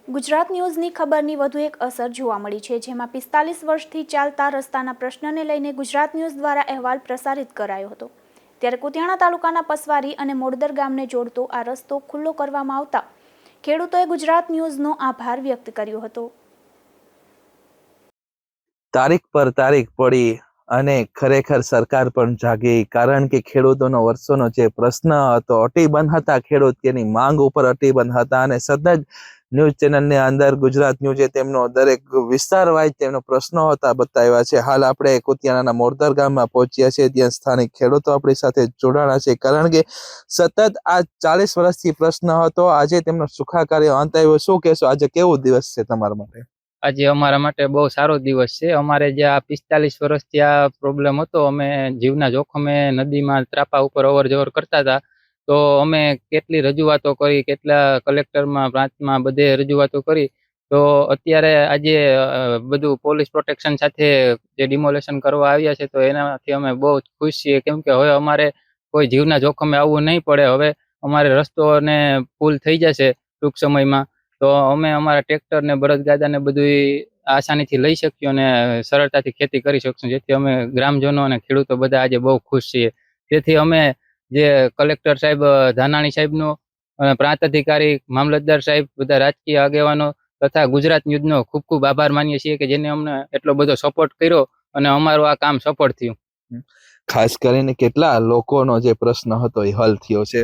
ગુજરાત ન્યૂઝની ખબરની વધુ એક અસર જોવા મળી છે, જેમાં 45 વર્ષથી ચાલતા રસ્તાના પ્રશ્નને લઈને ગુજરાત ન્યૂઝ દ્વારા અહેવાલ પ્રસારિત કરાયો હતો। ત્યારે કુતિયાણા તાલુકાના પસવારી અને મોડદર ગામને જોડતો આ રસ્તો ખુલ્લો કરવામાં આવતા ખેડૂતોએ ગુજરાત ન્યૂઝનો આભાર વ્યક્ત કર્યો હતો। તારીખ પર તારીખ પડી અને ખરેખર સરકાર પણ જાગી, કારણ કે ખેડૂતોનો વર્ષોનો જે પ્રશ્ન હતો, અટીબંધ હતા, ખેડૂત તેની માંગ ઉપર અટીબંધ હતા અને સતત ન્યૂઝ ચેનલની અંદર ગુજરાત ન્યૂઝે તેમનો દરેક વિસ્તાર વાઇઝ તેમનો પ્રશ્નો હતા બતાવ્યા છે। હાલ આપણે કુતિયાણાના મોડદર ગામમાં પહોંચ્યા છે, ત્યાં સ્થાનિક ખેડૂતો આપણી સાથે જોડાણા છે, કારણ કે સતત આ 40 વર્ષથી પ્રશ્ન હતો, આજે તેમનો સુખાકારી અંત આવ્યો। શું કહેશો, આજે કેવો દિવસ છે તમારા માટે? આજે અમારા માટે બહુ સારો દિવસ છે। અમારે જે આ 45 વર્ષથી આ પ્રોબ્લેમ હતો, અમે જીવના જોખમે નદીમાં ત્રાપા ઉપર અવર જવર કરતા હતા, તો અમે કેટલી રજૂઆતો કરી, કેટલા કલેક્ટરમાં, પ્રાંતમાં બધે રજૂઆતો કરી, તો અત્યારે આજે બધું પોલીસ પ્રોટેક્શન સાથે જે ડિમોલેશન કરવા આવ્યા છે, તો એનાથી અમે બહુ ખુશ છીએ, કેમ કે હવે અમારે કોઈ જીવના જોખમે આવવું નહીં પડે। હવે અમારે રસ્તો અને પુલ થઈ જશે ટૂંક સમયમાં, તો અમે અમારા ટ્રેક્ટર ને બળદગાડા ને બધું આસાનીથી લઈ શકીએ અને સરળતાથી ખેતી કરી શકશું, જેથી અમે ગ્રામજનો અને ખેડૂતો બધા આજે બહુ ખુશ છીએ। તેથી અમે જે કલેક્ટર સાહેબ ધાનાણી સાહેબનો, પ્રાંત અધિકારી, મામલતદાર સાહેબ, બધા રાજકીય આગેવાનો તથા ગુજરાત ન્યૂઝનો ખૂબ ખૂબ આભાર માનીએ છીએ કે જેને અમને એટલો બધો સપોર્ટ કર્યો અને અમારું આ કામ સફળ થયું। ખાસ કરીને કેટલા લોકોનો જે પ્રશ્ન હતો એ હલ થયો છે?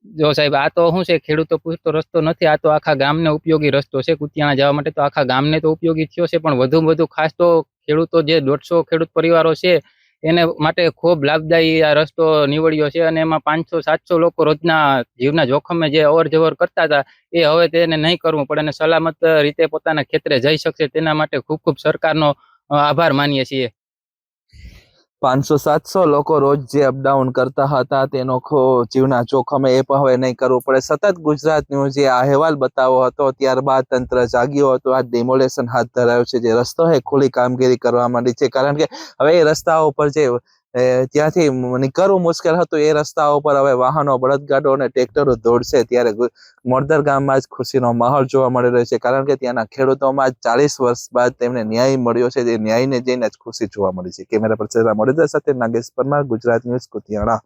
જો સાહેબ, આ તો શું છે, ખેડૂતો પૂરતો રસ્તો નથી, આ તો આખા ગામને ઉપયોગી રસ્તો છે। કુતિયાણા જવા માટે તો આખા ગામને તો ઉપયોગી થયો છે, પણ વધુ ખાસ તો ખેડૂતો જે 150 ખેડૂત પરિવારો છે એને માટે ખૂબ લાભદાયી આ રસ્તો નીવડ્યો છે અને એમાં 500-700 લોકો રોજના જીવના જોખમે જે અવર જવર કરતા હતા, એ હવે તેને નહીં કરવું પડે અને સલામત રીતે પોતાના ખેતરે જઈ શકશે, તેના માટે ખૂબ ખૂબ સરકારનો આભાર માનીએ છીએ। 500-700 લોકો રોજ જે અપડાઉન કરતા હતા, તેનો જીવના જોખમે એ પણ હવે નહીં કરવું પડે। સતત ગુજરાત ન્યૂઝે આ અહેવાલ બતાવ્યો હતો, ત્યારબાદ તંત્ર જાગ્યો હતો, આ ડિમોલેશન હાથ ધરાયો છે, જે રસ્તો છે ખુલ્લી કામગીરી કરવા માંડી છે, કારણ કે હવે એ રસ્તાઓ પર જે ત્યાંથી નીકળવું મુશ્કેલ હતું, એ રસ્તાઓ પર હવે વાહનો, બળદગાડો અને ટ્રેક્ટરો દોડશે। ત્યારે મોડદર ગામમાં જ ખુશીનો માહોલ જોવા મળી રહ્યો છે, કારણ કે ત્યાંના ખેડૂતોમાં 40 વર્ષ બાદ તેમને ન્યાય મળ્યો છે, તે ન્યાયને જઈને જ ખુશી જોવા મળી છે। કેમેરા પર્સન મોડદર સાથે નાગેશ પરમાર, ગુજરાત ન્યૂઝ, કુતિયાણા।